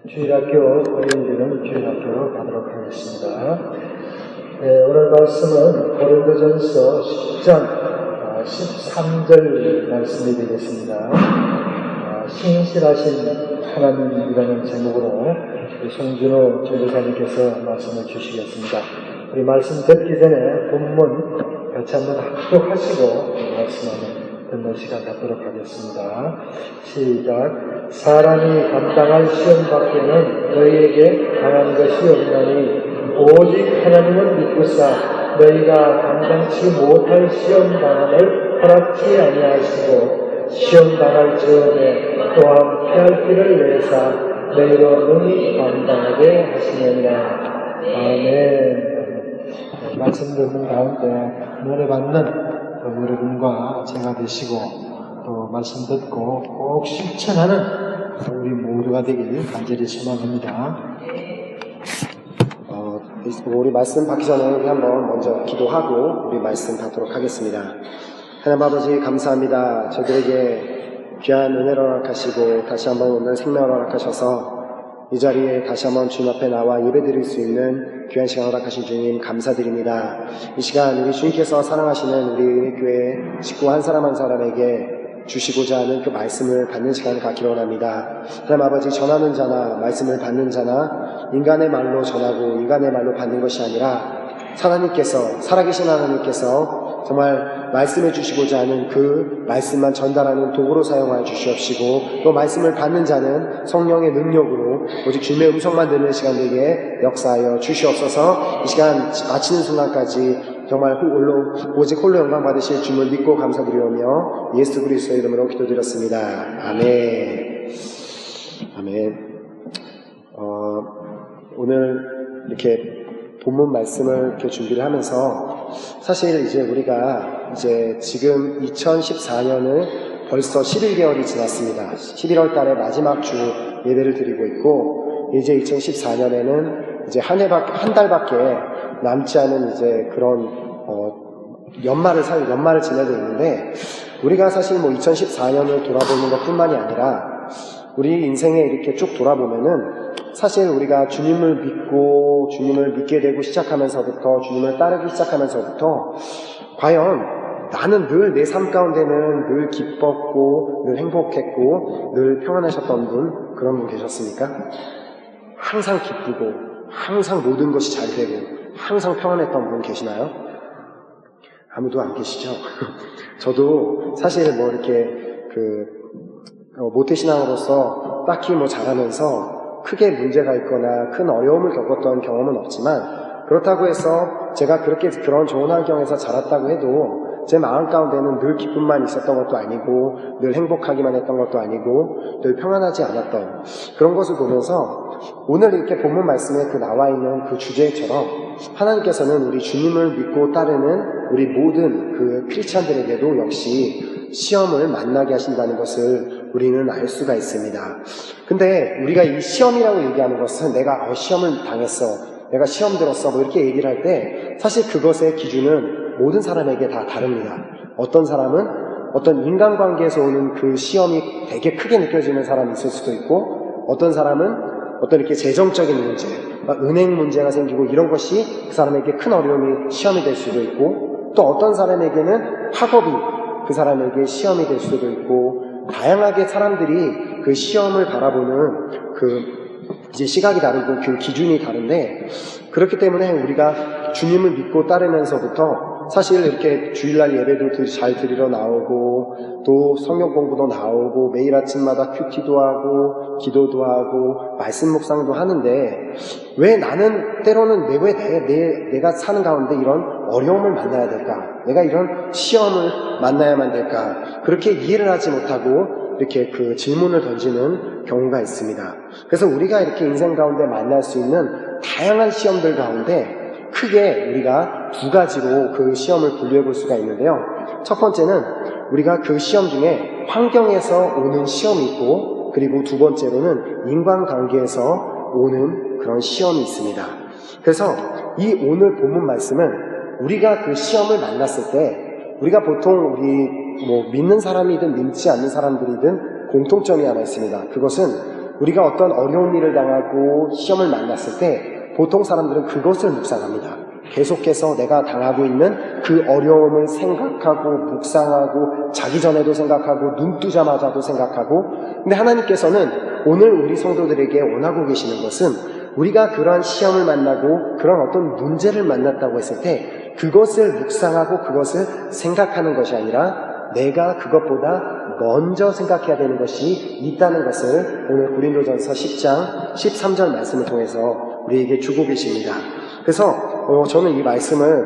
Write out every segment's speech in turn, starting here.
주일학교 어린이들은 주일학교로 가도록 하겠습니다. 오늘 말씀은 고린도전서 10장 13절 말씀이 되겠습니다. 신실하신 하나님이라는 제목으로 송준호 전도사님께서 말씀을 주시겠습니다. 우리 말씀 듣기 전에 본문 같이 한번 합독하시고 말씀을 듣는 시간 갖도록 하겠습니다. 시작. 사람이 감당할 시험 밖에는 너희에게 강한 것이 없나니 오직 하나님을 믿고사 너희가 감당치 못할 시험 당함을 허락지 아니하시고 시험 당할 즈음에 또한 피할 길을 내사 너희로 능히 감당하게 하시느니라. 아멘. 말씀 듣는 가운데 노래 받는 여러분과 제가 되시고 또 말씀 듣고 꼭 실천하는 우리 모두가 되길 간절히 소망합니다. 우리 말씀 받기 전에 우리 한번 먼저 기도하고 우리 말씀 받도록 하겠습니다. 하나님 아버지 감사합니다. 저들에게 귀한 은혜를 허락하시고 다시 한번 오늘 생명을 허락하셔서 이 자리에 다시 한번 주님 앞에 나와 예배드릴 수 있는 귀한 시간 허락하신 주님 감사드립니다. 이 시간 우리 주님께서 사랑하시는 우리 교회 식구 한 사람 한 사람에게 주시고자 하는 그 말씀을 받는 시간을 갖기를 원합니다. 하나님 아버지 전하는 자나 말씀을 받는 자나 인간의 말로 전하고 인간의 말로 받는 것이 아니라 하나님께서 살아계신 하나님께서 정말 말씀해 주시고자 하는 그 말씀만 전달하는 도구로 사용하여 주시옵시고 또 말씀을 받는 자는 성령의 능력으로 오직 주님의 음성만 듣는 시간 되게 역사하여 주시옵소서. 이 시간 마치는 순간까지 정말 오직 홀로 영광 받으실 주님을 믿고 감사드리오며 예수 그리스도의 이름으로 기도드렸습니다. 아멘. 아멘. 오늘 이렇게 본문 말씀을 이렇게 준비를 하면서 사실 이제 우리가 지금 2014년을 벌써 11개월이 지났습니다. 11월 달에 마지막 주 예배를 드리고 있고 이제 2014년에는 이제 한 달밖에 남지 않은 이제 그런 연말을 지내고 있는데 우리가 사실 2014년을 돌아보는 것뿐만이 아니라 우리 인생에 이렇게 쭉 돌아보면은 사실 우리가 주님을 믿게 되고 시작하면서부터 주님을 따르기 시작하면서부터 과연 나는 늘 내 삶 가운데는 늘 기뻤고 늘 행복했고 늘 평안하셨던 분 그런 분 계셨습니까? 항상 기쁘고 항상 모든 것이 잘 되고 항상 평안했던 분 계시나요? 아무도 안 계시죠? 저도 사실 이렇게 모태신앙으로서 딱히 잘하면서 크게 문제가 있거나 큰 어려움을 겪었던 경험은 없지만 그렇다고 해서 제가 그런 좋은 환경에서 자랐다고 해도 제 마음 가운데는 늘 기쁨만 있었던 것도 아니고 늘 행복하기만 했던 것도 아니고 늘 평안하지 않았던 그런 것을 보면서 오늘 이렇게 본문 말씀에 나와 있는 그 주제처럼 하나님께서는 우리 주님을 믿고 따르는 우리 모든 그 크리스찬들에게도 역시 시험을 만나게 하신다는 것을 우리는 알 수가 있습니다. 근데 우리가 이 시험이라고 얘기하는 것은 내가 시험을 당했어, 내가 시험 들었어 이렇게 얘기를 할 때 사실 그것의 기준은 모든 사람에게 다 다릅니다. 어떤 사람은 어떤 인간관계에서 오는 그 시험이 되게 크게 느껴지는 사람이 있을 수도 있고 어떤 사람은 어떤 이렇게 재정적인 문제, 은행 문제가 생기고 이런 것이 그 사람에게 큰 어려움이 시험이 될 수도 있고 또 어떤 사람에게는 학업이 그 사람에게 시험이 될 수도 있고 다양하게 사람들이 그 시험을 바라보는 이제 시각이 다르고 그 기준이 다른데 그렇기 때문에 우리가 주님을 믿고 따르면서부터 사실 이렇게 주일날 예배도 잘 드리러 나오고 또 성경 공부도 나오고 매일 아침마다 큐티도 하고 기도도 하고 말씀 묵상도 하는데 왜 나는 때로는 내가 사는 가운데 이런 어려움을 만나야 될까? 내가 이런 시험을 만나야만 될까? 그렇게 이해를 하지 못하고 이렇게 그 질문을 던지는 경우가 있습니다. 그래서 우리가 이렇게 인생 가운데 만날 수 있는 다양한 시험들 가운데 크게 우리가 두 가지로 그 시험을 분류해 볼 수가 있는데요. 첫 번째는 우리가 그 시험 중에 환경에서 오는 시험이 있고 그리고 두 번째로는 인간관계에서 오는 그런 시험이 있습니다. 그래서 이 오늘 본문 말씀은 우리가 그 시험을 만났을 때 우리가 보통 우리 믿는 사람이든 믿지 않는 사람들이든 공통점이 하나 있습니다. 그것은 우리가 어떤 어려운 일을 당하고 시험을 만났을 때 보통 사람들은 그것을 묵상합니다. 계속해서 내가 당하고 있는 그 어려움을 생각하고 묵상하고 자기 전에도 생각하고 눈 뜨자마자도 생각하고, 근데 하나님께서는 오늘 우리 성도들에게 원하고 계시는 것은 우리가 그러한 시험을 만나고 그런 어떤 문제를 만났다고 했을 때 그것을 묵상하고 그것을 생각하는 것이 아니라 내가 그것보다 먼저 생각해야 되는 것이 있다는 것을 오늘 고린도전서 10장 13절 말씀을 통해서 우리에게 주고 계십니다. 그래서 저는 이 말씀을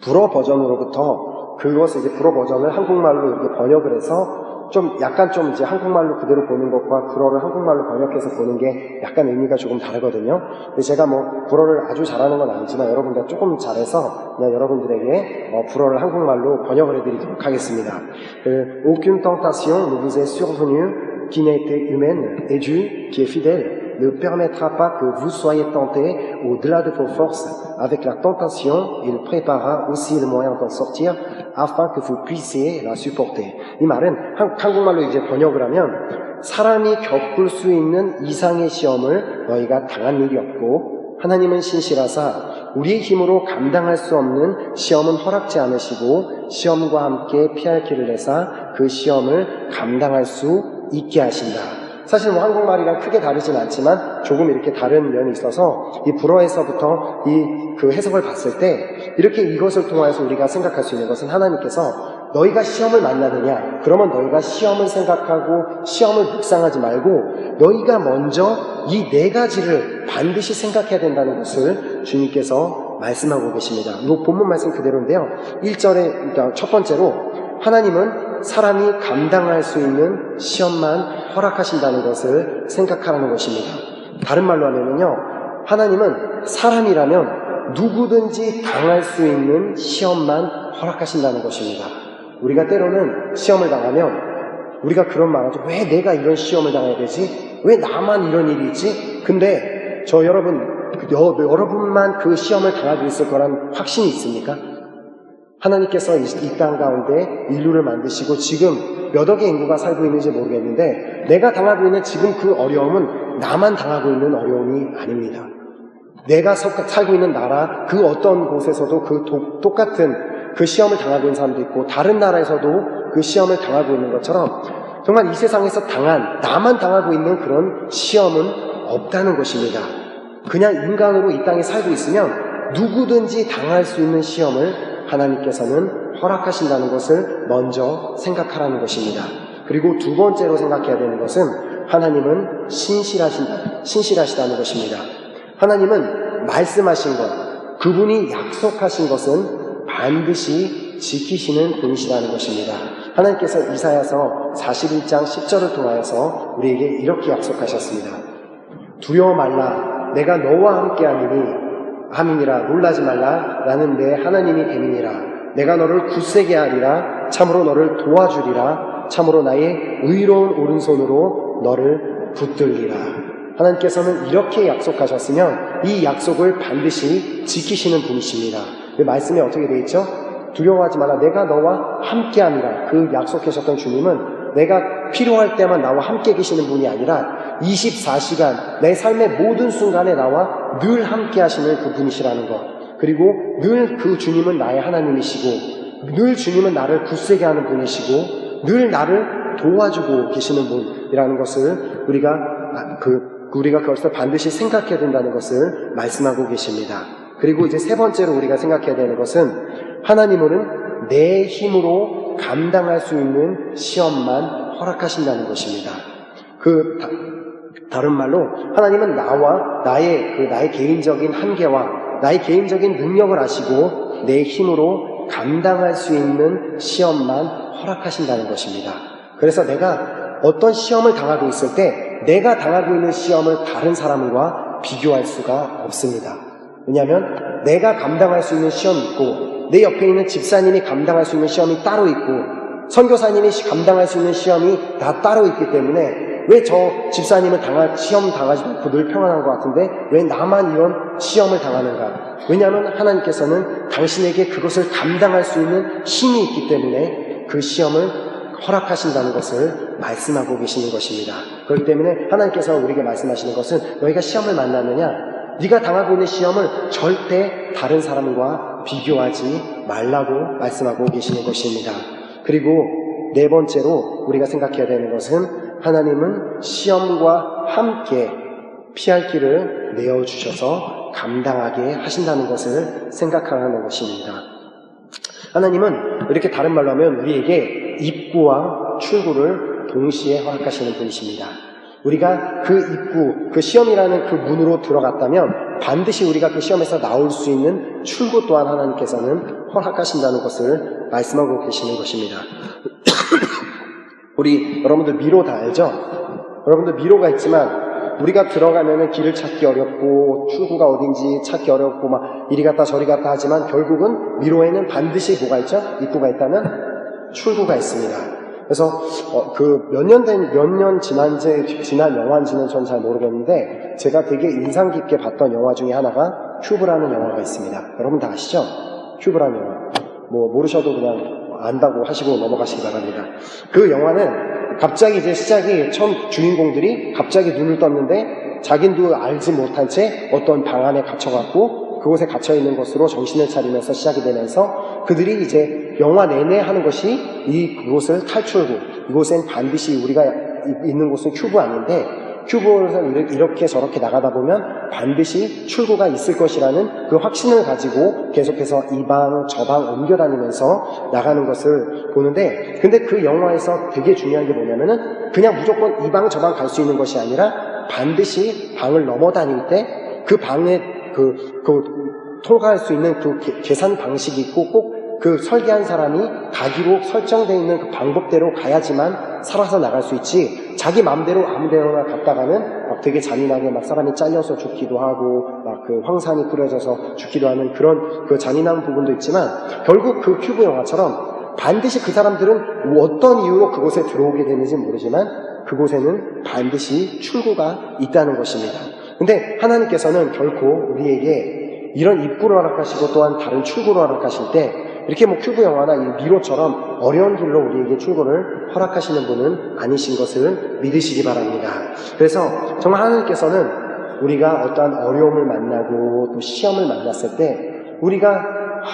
불어 버전으로부터 그것을 이제 불어 버전을 한국말로 이렇게 번역을 해서 좀 약간 좀 이제 한국말로 그대로 보는 것과 불어를 한국말로 번역해서 보는 게 약간 의미가 조금 다르거든요. 근데 제가 뭐 불어를 아주 잘하는 건 아니지만 여러분들 조금 잘해서 그냥 여러분들에게 불어를 한국말로 번역을 해드리도록 하겠습니다. Aucune tentation ne vous est survenue qui n'a été humaine, et Dieu, qui est fidèle, ne permettra pas que vous soyez tentés au-delà de vos forces. Avec la tentation, il préparera aussi le moyen d'en sortir afin que vous puissiez la supporter. 이 말은 한국말로 이제 번역을 하면 사람이 겪을 수 있는 이상의 시험을 너희가 당한 일이 없고 하나님은 신실하사 우리의 힘으로 감당할 수 없는 시험은 허락지 않으시고 시험과 함께 피할 길을 내사 그 시험을 감당할 수 있게 하신다. 사실 뭐 한국말이랑 크게 다르진 않지만 조금 이렇게 다른 면이 있어서 이 불어에서부터 그 해석을 봤을 때 이렇게 이것을 통해서 우리가 생각할 수 있는 것은 하나님께서 너희가 시험을 만나느냐? 그러면 너희가 시험을 생각하고 시험을 묵상하지 말고 너희가 먼저 이 네 가지를 반드시 생각해야 된다는 것을 주님께서 말씀하고 계십니다. 이 본문 말씀 그대로인데요. 1절에 첫 번째로 하나님은 사람이 감당할 수 있는 시험만 허락하신다는 것을 생각하라는 것입니다. 다른 말로 하면요, 하나님은 사람이라면 누구든지 당할 수 있는 시험만 허락하신다는 것입니다. 우리가 때로는 시험을 당하면 우리가 그런 말 하죠. 왜 내가 이런 시험을 당해야 되지? 왜 나만 이런 일이 있지? 근데 여러분만 그 시험을 당하고 있을 거란 확신이 있습니까? 하나님께서 이 땅 가운데 인류를 만드시고 지금 몇 억의 인구가 살고 있는지 모르겠는데 내가 당하고 있는 지금 그 어려움은 나만 당하고 있는 어려움이 아닙니다. 내가 살고 있는 나라 그 어떤 곳에서도 똑같은 그 시험을 당하고 있는 사람도 있고 다른 나라에서도 그 시험을 당하고 있는 것처럼 정말 이 세상에서 나만 당하고 있는 그런 시험은 없다는 것입니다. 그냥 인간으로 이 땅에 살고 있으면 누구든지 당할 수 있는 시험을 하나님께서는 허락하신다는 것을 먼저 생각하라는 것입니다. 그리고 두 번째로 생각해야 되는 것은 하나님은 신실하시다는 것입니다. 하나님은 말씀하신 것, 그분이 약속하신 것은 반드시 지키시는 분이시라는 것입니다. 하나님께서 이사야서 41장 10절을 통하여서 우리에게 이렇게 약속하셨습니다. 두려워 말라, 내가 너와 함께하니니 함이니라, 놀라지 말라, 나는 내 하나님이 됨이니라. 내가 너를 굳세게 하리라, 참으로 너를 도와주리라, 참으로 나의 의로운 오른손으로 너를 붙들리라. 하나님께서는 이렇게 약속하셨으면 이 약속을 반드시 지키시는 분이십니다. 말씀이 어떻게 되어 있죠? 두려워하지 말라, 내가 너와 함께함이라. 그 약속하셨던 주님은 내가 필요할 때만 나와 함께 계시는 분이 아니라 24시간 내 삶의 모든 순간에 나와 늘 함께 하시는 그 분이시라는 것. 그리고 늘 그 주님은 나의 하나님이시고 늘 주님은 나를 굳세게 하는 분이시고 늘 나를 도와주고 계시는 분이라는 것을 우리가 그것을 반드시 생각해야 된다는 것을 말씀하고 계십니다. 그리고 이제 세 번째로 우리가 생각해야 되는 것은 하나님은 내 힘으로 감당할 수 있는 시험만 허락하신다는 것입니다. 다른 말로 하나님은 나의 개인적인 한계와 나의 개인적인 능력을 아시고 내 힘으로 감당할 수 있는 시험만 허락하신다는 것입니다. 그래서 내가 어떤 시험을 당하고 있을 때 내가 당하고 있는 시험을 다른 사람과 비교할 수가 없습니다. 왜냐하면 내가 감당할 수 있는 시험이 있고 내 옆에 있는 집사님이 감당할 수 있는 시험이 따로 있고 선교사님이 감당할 수 있는 시험이 다 따로 있기 때문에 왜 저 집사님은 시험 당하지 않고 늘 평안한 것 같은데 왜 나만 이런 시험을 당하는가? 왜냐하면 하나님께서는 당신에게 그것을 감당할 수 있는 힘이 있기 때문에 그 시험을 허락하신다는 것을 말씀하고 계시는 것입니다. 그렇기 때문에 하나님께서 우리에게 말씀하시는 것은 너희가 시험을 만나느냐? 네가 당하고 있는 시험을 절대 다른 사람과 비교하지 말라고 말씀하고 계시는 것입니다. 그리고 네 번째로 우리가 생각해야 되는 것은 하나님은 시험과 함께 피할 길을 내어주셔서 감당하게 하신다는 것을 생각하는 것입니다. 하나님은 이렇게 다른 말로 하면 우리에게 입구와 출구를 동시에 허락하시는 분이십니다. 우리가 그 입구, 그 시험이라는 그 문으로 들어갔다면 반드시 우리가 그 시험에서 나올 수 있는 출구 또한 하나님께서는 허락하신다는 것을 말씀하고 계시는 것입니다. 우리 여러분들 미로 다 알죠? 여러분들 미로가 있지만 우리가 들어가면은 길을 찾기 어렵고 출구가 어딘지 찾기 어렵고 막 이리 갔다 저리 갔다 하지만 결국은 미로에는 반드시 뭐가 있죠? 입구가 있다면 출구가 있습니다. 그래서 그 몇 년 지난 영화인지는 전 잘 모르겠는데 제가 되게 인상 깊게 봤던 영화 중에 하나가 큐브라는 영화가 있습니다. 여러분 다 아시죠? 큐브라는 영화. 뭐 모르셔도 그냥 안다고 하시고 넘어가시기 바랍니다. 그 영화는 갑자기 이제 시작이 처음 주인공들이 갑자기 눈을 떴는데 자긴도 알지 못한 채 어떤 방 안에 갇혀갖고 그곳에 갇혀있는 것으로 정신을 차리면서 시작이 되면서 그들이 이제 영화 내내 하는 것이 그곳을 탈출구, 이곳엔 반드시 우리가 있는 곳은 큐브 아닌데 큐브에서 이렇게 저렇게 나가다 보면 반드시 출구가 있을 것이라는 그 확신을 가지고 계속해서 이 방 저 방 옮겨다니면서 나가는 것을 보는데 근데 그 영화에서 되게 중요한 게 뭐냐면은 그냥 무조건 이 방 저 방 갈 수 있는 것이 아니라 반드시 방을 넘어다닐 때 그 방에 통과할 수 있는 그 계산 방식이 있고 꼭 그 설계한 사람이 가기로 설정되어 있는 그 방법대로 가야지만 살아서 나갈 수 있지 자기 마음대로 아무데나 갔다가는 막 되게 잔인하게 막 사람이 잘려서 죽기도 하고 막 그 황산이 뿌려져서 죽기도 하는 그런 그 잔인한 부분도 있지만 결국 그 큐브 영화처럼 반드시 그 사람들은 어떤 이유로 그곳에 들어오게 되는지 모르지만 그곳에는 반드시 출구가 있다는 것입니다. 근데 하나님께서는 결코 우리에게 이런 입구를 허락하시고 또한 다른 출구를 허락하실 때 이렇게 뭐 큐브 영화나 이 미로처럼 어려운 길로 우리에게 출구를 허락하시는 분은 아니신 것을 믿으시기 바랍니다. 그래서 정말 하나님께서는 우리가 어떠한 어려움을 만나고 또 시험을 만났을 때 우리가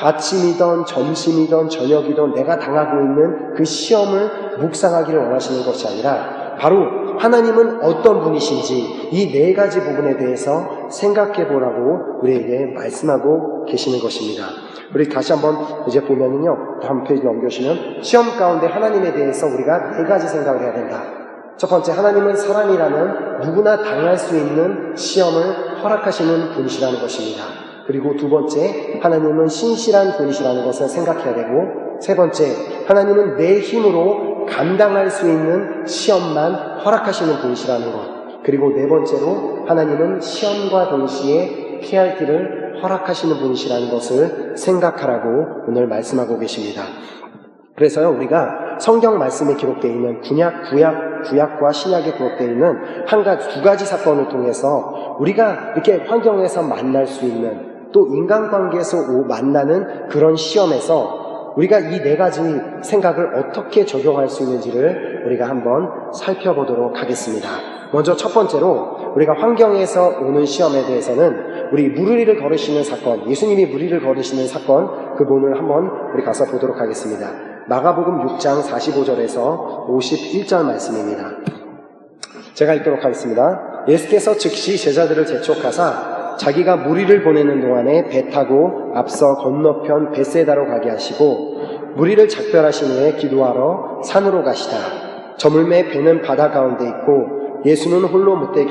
아침이든 점심이든 저녁이든 내가 당하고 있는 그 시험을 묵상하기를 원하시는 것이 아니라 바로 하나님은 어떤 분이신지 이 네 가지 부분에 대해서 생각해 보라고 우리에게 말씀하고 계시는 것입니다. 우리 다시 한번 이제 보면은요, 다음 페이지 넘겨주시면 시험 가운데 하나님에 대해서 우리가 네 가지 생각을 해야 된다. 첫 번째, 하나님은 사람이라면 누구나 당할 수 있는 시험을 허락하시는 분이시라는 것입니다. 그리고 두 번째, 하나님은 신실한 분이시라는 것을 생각해야 되고, 세 번째, 하나님은 내 힘으로 감당할 수 있는 시험만 허락하시는 분이시라는 것. 그리고 네 번째로, 하나님은 시험과 동시에 피할 길을 허락하시는 분이시라는 것을 생각하라고 오늘 말씀하고 계십니다. 그래서요, 우리가 성경 말씀에 기록되어 있는 구약과 신약에 기록되어 있는 두 가지 사건을 통해서 우리가 이렇게 환경에서 만날 수 있는 또 인간관계에서 만나는 그런 시험에서 우리가 이 네 가지 생각을 어떻게 적용할 수 있는지를 우리가 한번 살펴보도록 하겠습니다. 먼저 첫 번째로 우리가 환경에서 오는 시험에 대해서는 우리 물 위를 걸으시는 사건, 예수님이 물 위를 걸으시는 사건 그 부분을 한번 우리 가서 보도록 하겠습니다. 마가복음 6장 45절에서 51절 말씀입니다. 제가 읽도록 하겠습니다. 예수께서 즉시 제자들을 재촉하사 자기가 무리를 보내는 동안에 배 타고 앞서 건너편 벳세다로 가게 하시고 무리를 작별하신 후에 기도하러 산으로 가시다. 저물매 배는 바다 가운데 있고 예수는 홀로 묻되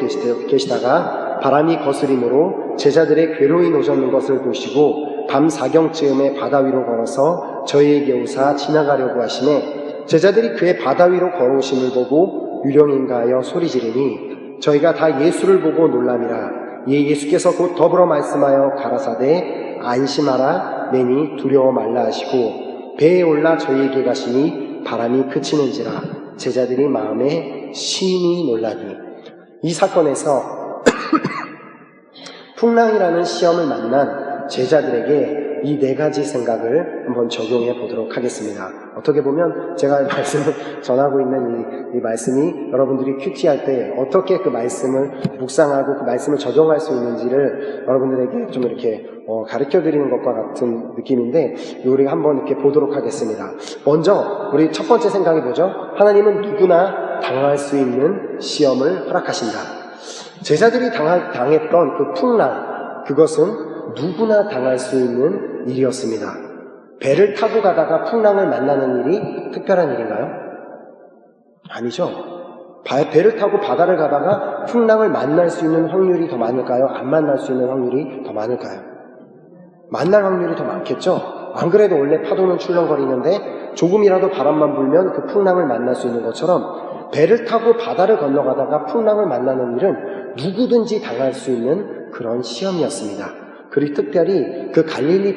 계시다가 바람이 거스림으로 제자들의 괴로이 노젓는 것을 보시고 밤 사경쯤에 바다 위로 걸어서 저희에게 오사 지나가려고 하시매 제자들이 그의 바다 위로 걸어오심을 보고 유령인가 하여 소리지르니 저희가 다 예수를 보고 놀람이라. 이에 예수께서 곧 더불어 말씀하여 가라사대 안심하라 내니 두려워 말라 하시고 배에 올라 저희에게 가시니 바람이 그치는지라. 제자들이 마음에 심히 놀라니. 이 사건에서 풍랑이라는 시험을 만난 제자들에게 이 네 가지 생각을 한번 적용해 보도록 하겠습니다. 어떻게 보면 제가 말씀을 전하고 있는 이 말씀이 여러분들이 큐티할 때 어떻게 그 말씀을 묵상하고 그 말씀을 적용할 수 있는지를 여러분들에게 좀 이렇게 가르쳐 드리는 것과 같은 느낌인데, 우리가 한번 이렇게 보도록 하겠습니다. 먼저 우리 첫 번째 생각이 뭐죠? 하나님은 누구나 당할 수 있는 시험을 허락하신다. 제자들이 당했던 그 풍랑, 그것은 누구나 당할 수 있는 일이었습니다. 배를 타고 가다가 풍랑을 만나는 일이 특별한 일인가요? 아니죠. 배를 타고 바다를 가다가 풍랑을 만날 수 있는 확률이 더 많을까요? 안 만날 수 있는 확률이 더 많을까요? 만날 확률이 더 많겠죠. 안 그래도 원래 파도는 출렁거리는데 조금이라도 바람만 불면 그 풍랑을 만날 수 있는 것처럼, 배를 타고 바다를 건너가다가 풍랑을 만나는 일은 누구든지 당할 수 있는 그런 시험이었습니다. 그리고 특별히 그 갈릴리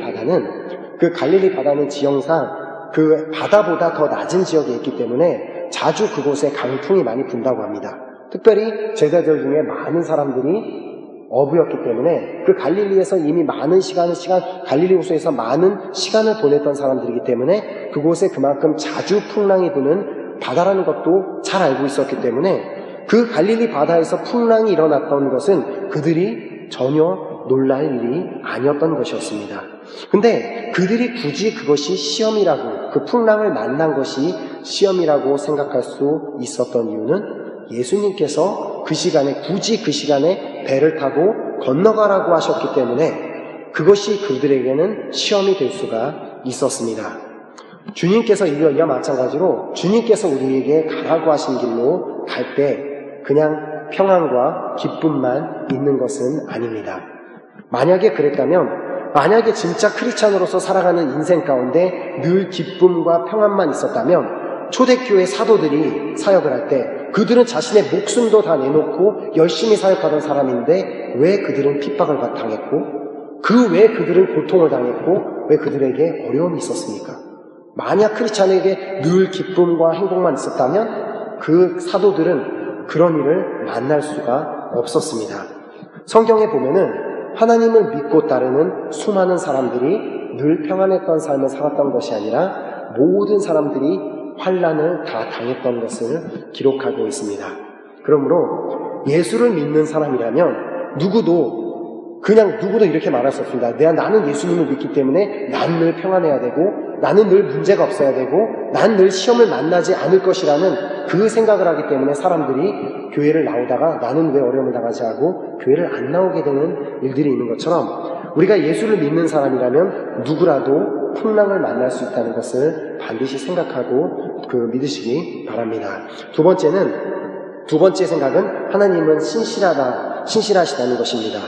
바다는 지형상 그 바다보다 더 낮은 지역에 있기 때문에 자주 그곳에 강풍이 많이 분다고 합니다. 특별히 제자들 중에 많은 사람들이 어부였기 때문에 그 갈릴리에서 이미 많은 갈릴리 호수에서 많은 시간을 보냈던 사람들이기 때문에 그곳에 그만큼 자주 풍랑이 부는 바다라는 것도 잘 알고 있었기 때문에 그 갈릴리 바다에서 풍랑이 일어났던 것은 그들이 전혀 놀랄 일이 아니었던 것이었습니다. 근데 그들이 굳이 그것이 시험이라고, 그 풍랑을 만난 것이 시험이라고 생각할 수 있었던 이유는 예수님께서 굳이 그 시간에 배를 타고 건너가라고 하셨기 때문에 그것이 그들에게는 시험이 될 수가 있었습니다. 주님께서 이와 마찬가지로 주님께서 우리에게 가라고 하신 길로 갈 때 그냥 평안과 기쁨만 있는 것은 아닙니다. 만약에 그랬다면, 만약에 진짜 크리스찬으로서 살아가는 인생 가운데 늘 기쁨과 평안만 있었다면, 초대교회 사도들이 사역을 할 때 그들은 자신의 목숨도 다 내놓고 열심히 사역하던 사람인데 왜 그들은 핍박을 당했고, 그 왜 그들은 고통을 당했고, 왜 그들에게 어려움이 있었습니까? 만약 크리스찬에게 늘 기쁨과 행복만 있었다면 그 사도들은 그런 일을 만날 수가 없었습니다. 성경에 보면은 하나님을 믿고 따르는 수많은 사람들이 늘 평안했던 삶을 살았던 것이 아니라 모든 사람들이 환난을 다 당했던 것을 기록하고 있습니다. 그러므로 예수를 믿는 사람이라면 누구도 이렇게 말할 수 없습니다. 나는 예수님을 믿기 때문에 난 늘 평안해야 되고, 나는 늘 문제가 없어야 되고, 난 늘 시험을 만나지 않을 것이라는 그 생각을 하기 때문에 사람들이 교회를 나오다가 나는 왜 어려움을 당하지 하고 교회를 안 나오게 되는 일들이 있는 것처럼, 우리가 예수를 믿는 사람이라면 누구라도 풍랑을 만날 수 있다는 것을 반드시 생각하고 믿으시기 바랍니다. 두 번째 생각은 하나님은 신실하시다는 것입니다.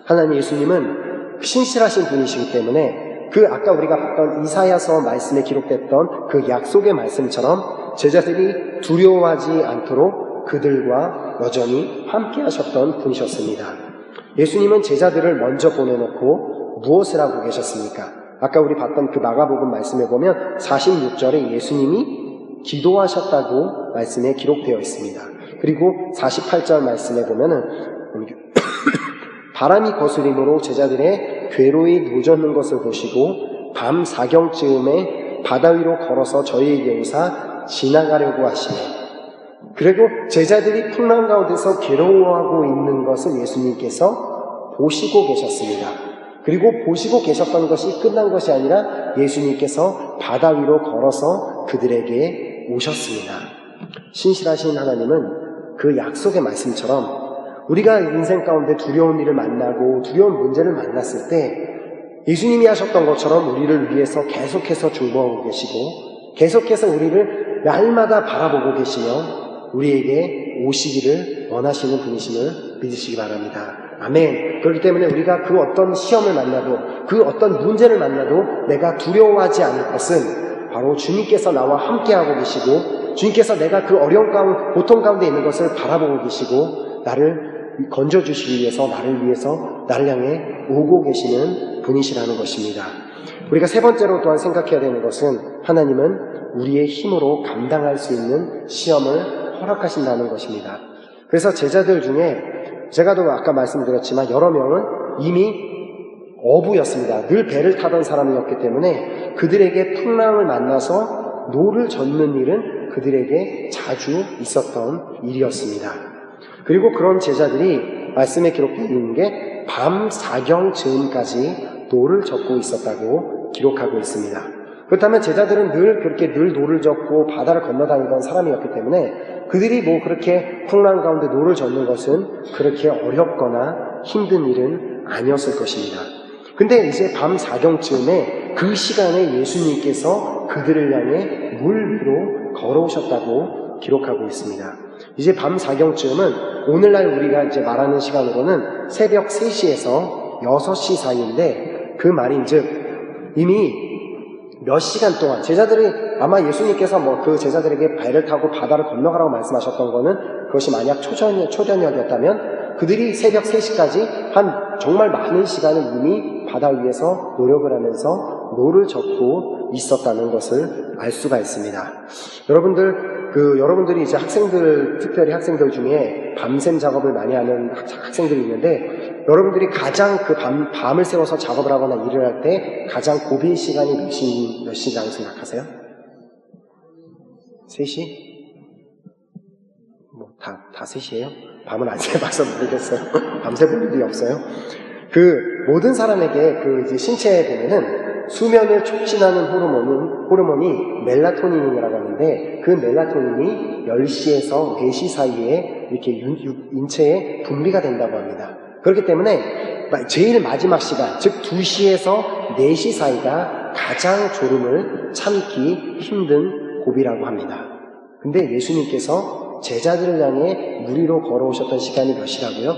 하나님 예수님은 신실하신 분이시기 때문에 아까 우리가 봤던 이사야서 말씀에 기록됐던 그 약속의 말씀처럼 제자들이 두려워하지 않도록 그들과 여전히 함께 하셨던 분이셨습니다. 예수님은 제자들을 먼저 보내놓고 무엇을 하고 계셨습니까? 아까 우리 봤던 그 마가복음 말씀에 보면 46절에 예수님이 기도하셨다고 말씀에 기록되어 있습니다. 그리고 48절 말씀에 보면은 바람이 거스림으로 제자들의 궤로에 누워졌는 것을 보시고 밤 사경쯤에 바다 위로 걸어서 저희에게 오사 지나가려고 하시네. 그리고 제자들이 풍랑 가운데서 괴로워하고 있는 것을 예수님께서 보시고 계셨습니다. 그리고 보시고 계셨던 것이 끝난 것이 아니라 예수님께서 바다 위로 걸어서 그들에게 오셨습니다. 신실하신 하나님은 그 약속의 말씀처럼 우리가 인생 가운데 두려운 일을 만나고 두려운 문제를 만났을 때 예수님이 하셨던 것처럼 우리를 위해서 계속해서 중보하고 계시고 계속해서 우리를 날마다 바라보고 계시며 우리에게 오시기를 원하시는 분이심을 믿으시기 바랍니다. 아멘. 그렇기 때문에 우리가 그 어떤 시험을 만나도 그 어떤 문제를 만나도 내가 두려워하지 않을 것은 바로 주님께서 나와 함께하고 계시고 주님께서 내가 그 어려운 가운데 고통 가운데 있는 것을 바라보고 계시고 나를 건져주시기 위해서 나를 향해 오고 계시는 분이시라는 것입니다. 우리가 세 번째로 또한 생각해야 되는 것은 하나님은 우리의 힘으로 감당할 수 있는 시험을 허락하신다는 것입니다. 그래서 제자들 중에 제가 아까 말씀드렸지만 여러 명은 이미 어부였습니다. 늘 배를 타던 사람이었기 때문에 그들에게 풍랑을 만나서 노를 젓는 일은 그들에게 자주 있었던 일이었습니다. 그리고 그런 제자들이 말씀에 기록되어 있는 게 밤 사경 즈음까지 노를 젓고 있었다고 기록하고 있습니다. 그렇다면 제자들은 늘 노를 젓고 바다를 건너다니던 사람이었기 때문에 그들이 뭐 그렇게 풍랑 가운데 노를 젓는 것은 그렇게 어렵거나 힘든 일은 아니었을 것입니다. 근데 이제 밤 사경쯤에 그 시간에 예수님께서 그들을 향해 물 위로 걸어오셨다고 기록하고 있습니다. 이제 밤 사경쯤은 오늘날 우리가 이제 말하는 시간으로는 새벽 3시에서 6시 사이인데 그 말인즉 이미 몇 시간 동안 제자들이 아마 예수님께서 뭐 그 제자들에게 배를 타고 바다를 건너가라고 말씀하셨던 거는 그것이 만약 초저녁이었다면 그들이 새벽 3시까지 한 정말 많은 시간을 이미 바다 위에서 노력을 하면서 노를 젓고 있었다는 것을 알 수가 있습니다. 여러분들이 이제 특별히 학생들 중에 밤샘 작업을 많이 하는 학생들이 있는데, 여러분들이 가장 밤을 새워서 작업을 하거나 일을 할 때 가장 고비의 시간이 몇 시라고 생각하세요? 3시? 다 3시예요? 밤은 안 새봐서 모르겠어요. 밤새 볼 일이 없어요. 모든 사람에게 이제 신체에 보면은 수면을 촉진하는 호르몬이 멜라토닌이라고 하는데, 그 멜라토닌이 10시에서 4시 사이에 이렇게 인체에 분비가 된다고 합니다. 그렇기 때문에 제일 마지막 시간, 즉 2시에서 4시 사이가 가장 졸음을 참기 힘든 고비라고 합니다. 근데 예수님께서 제자들을 향해 물 위로 걸어오셨던 시간이 몇 시라고요?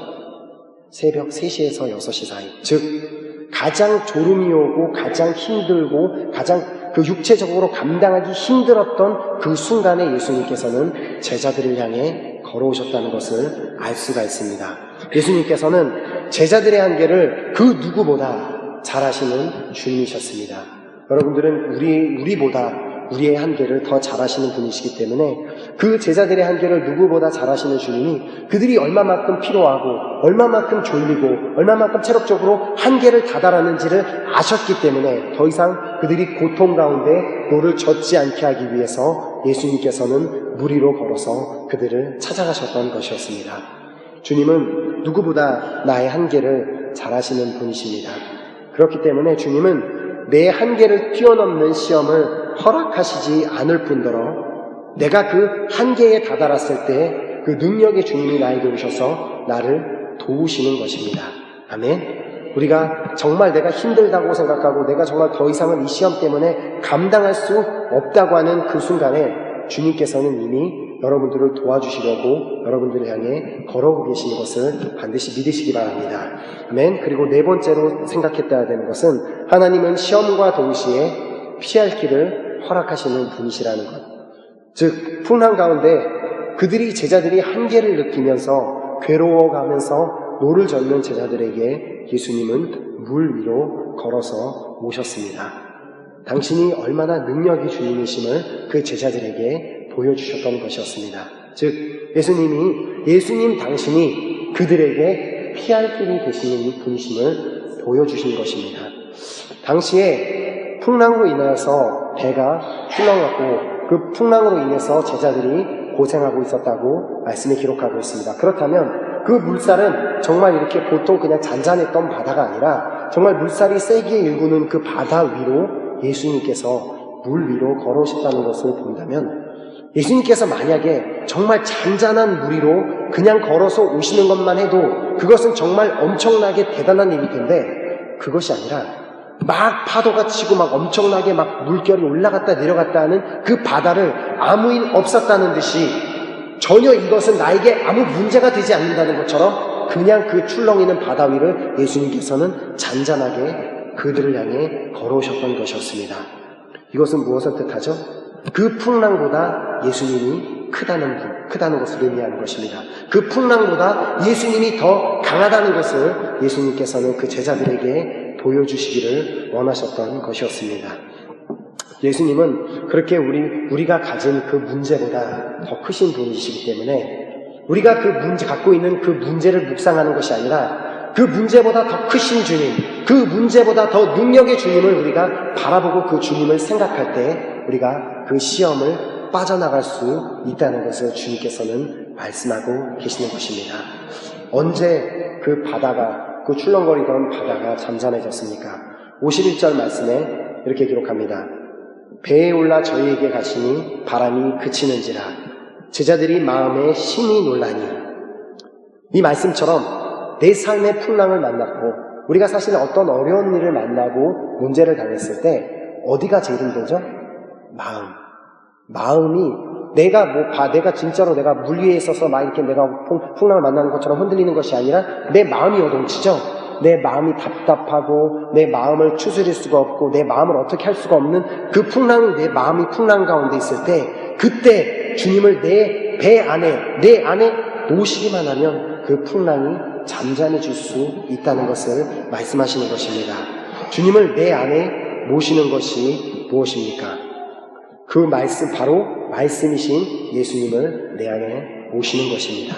새벽 3시에서 6시 사이. 즉 가장 졸음이 오고 가장 힘들고 가장 육체적으로 감당하기 힘들었던 그 순간에 예수님께서는 제자들을 향해 걸어오셨다는 것을 알 수가 있습니다. 예수님께서는 제자들의 한계를 그 누구보다 잘 아시는 주님이셨습니다. 여러분들은 우리보다 우리의 한계를 더 잘 아시는 분이시기 때문에 그 제자들의 한계를 누구보다 잘 아시는 주님이 그들이 얼마만큼 피로하고 얼마만큼 졸리고 얼마만큼 체력적으로 한계를 다다랐는지를 아셨기 때문에 더 이상 그들이 고통 가운데 노를 젓지 않게 하기 위해서 예수님께서는 물 위로 걸어서 그들을 찾아가셨던 것이었습니다. 주님은 누구보다 나의 한계를 잘 아시는 분이십니다. 그렇기 때문에 주님은 내 한계를 뛰어넘는 시험을 허락하시지 않을 뿐더러 내가 그 한계에 다다랐을 때 그 능력의 주님이 나에게 오셔서 나를 도우시는 것입니다. 아멘. 우리가 정말 내가 힘들다고 생각하고 내가 정말 더 이상은 이 시험 때문에 감당할 수 없다고 하는 그 순간에 주님께서는 이미 여러분들을 도와주시려고 여러분들을 향해 걸어오고 계시는 것을 반드시 믿으시기 바랍니다. 아멘. 그리고 네 번째로 생각했어야 되는 것은 하나님은 시험과 동시에 피할 길을 허락하시는 분이시라는 것. 즉 풍랑 가운데 제자들이 한계를 느끼면서 괴로워가면서 노를 젓는 제자들에게 예수님은 물 위로 걸어서 오셨습니다. 당신이 얼마나 능력이 주님이심을 그 제자들에게 보여주셨던 것이었습니다. 즉 예수님 당신이 그들에게 피할 길이 되시는 분이심을 보여주신 것입니다. 당시에 풍랑으로 인하여서 배가 출렁였고 그 풍랑으로 인해서 제자들이 고생하고 있었다고 말씀에 기록하고 있습니다. 그렇다면 그 물살은 정말 이렇게 보통 그냥 잔잔했던 바다가 아니라 정말 물살이 세게 일구는 그 바다 위로 예수님께서 물 위로 걸어오셨다는 것을 본다면 예수님께서 만약에 정말 잔잔한 물 위로 그냥 걸어서 오시는 것만 해도 그것은 정말 엄청나게 대단한 일일 텐데 그것이 아니라 막 파도가 치고 막 엄청나게 막 물결이 올라갔다 내려갔다 하는 그 바다를 아무 일 없었다는 듯이 전혀 이것은 나에게 아무 문제가 되지 않는다는 것처럼 그냥 그 출렁이는 바다 위를 예수님께서는 잔잔하게 그들을 향해 걸어오셨던 것이었습니다. 이것은 무엇을 뜻하죠? 그 풍랑보다 예수님이 크다는 것을 의미하는 것입니다. 그 풍랑보다 예수님이 더 강하다는 것을 예수님께서는 그 제자들에게 보여주시기를 원하셨던 것이었습니다. 예수님은 그렇게 우리가 가진 그 문제보다 더 크신 분이시기 때문에 우리가 갖고 있는 그 문제를 묵상하는 것이 아니라 그 문제보다 더 크신 주님, 그 문제보다 더 능력의 주님을 우리가 바라보고 그 주님을 생각할 때 우리가 그 시험을 빠져나갈 수 있다는 것을 주님께서는 말씀하고 계시는 것입니다. 언제 그 바다가, 그 출렁거리던 바다가 잠잠해졌습니까? 51절 말씀에 이렇게 기록합니다. 배에 올라 저희에게 가시니 바람이 그치는지라 제자들이 마음에 심히 놀라니. 이 말씀처럼 내 삶의 풍랑을 만났고 우리가 사실 어떤 어려운 일을 만나고 문제를 당했을 때 어디가 제일 힘들죠? 마음이 내가 진짜로 내가 물 위에 있어서 막 이렇게 내가 풍랑을 만나는 것처럼 흔들리는 것이 아니라 내 마음이 요동치죠. 내 마음이 답답하고 내 마음을 추스릴 수가 없고 내 마음을 어떻게 할 수가 없는 그 풍랑이 내 마음이 풍랑 가운데 있을 때 그때 주님을 내 안에 모시기만 하면 그 풍랑이 잠잠해질 수 있다는 것을 말씀하시는 것입니다. 주님을 내 안에 모시는 것이 무엇입니까? 그 말씀, 바로 말씀이신 예수님을 내 안에 모시는 것입니다.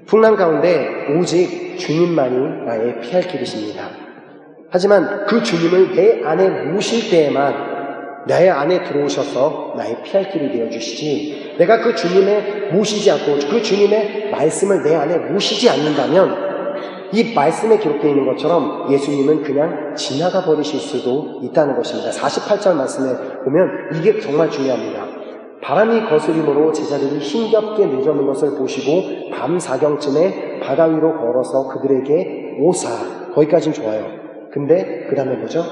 풍랑 가운데 오직 주님만이 나의 피할 길이십니다. 하지만 그 주님을 내 안에 모실 때에만 나의 안에 들어오셔서 나의 피할 길이 되어주시지, 내가 그 주님의 모시지 않고 그 주님의 말씀을 내 안에 모시지 않는다면 이 말씀에 기록되어 있는 것처럼 예수님은 그냥 지나가 버리실 수도 있다는 것입니다. 48절 말씀에 보면 이게 정말 중요합니다. 바람이 거스림으로 제자들이 힘겹게 늦어오는 것을 보시고 밤 사경쯤에 바다 위로 걸어서 그들에게 오사. 거기까지는 좋아요. 근데 그 다음에 뭐죠?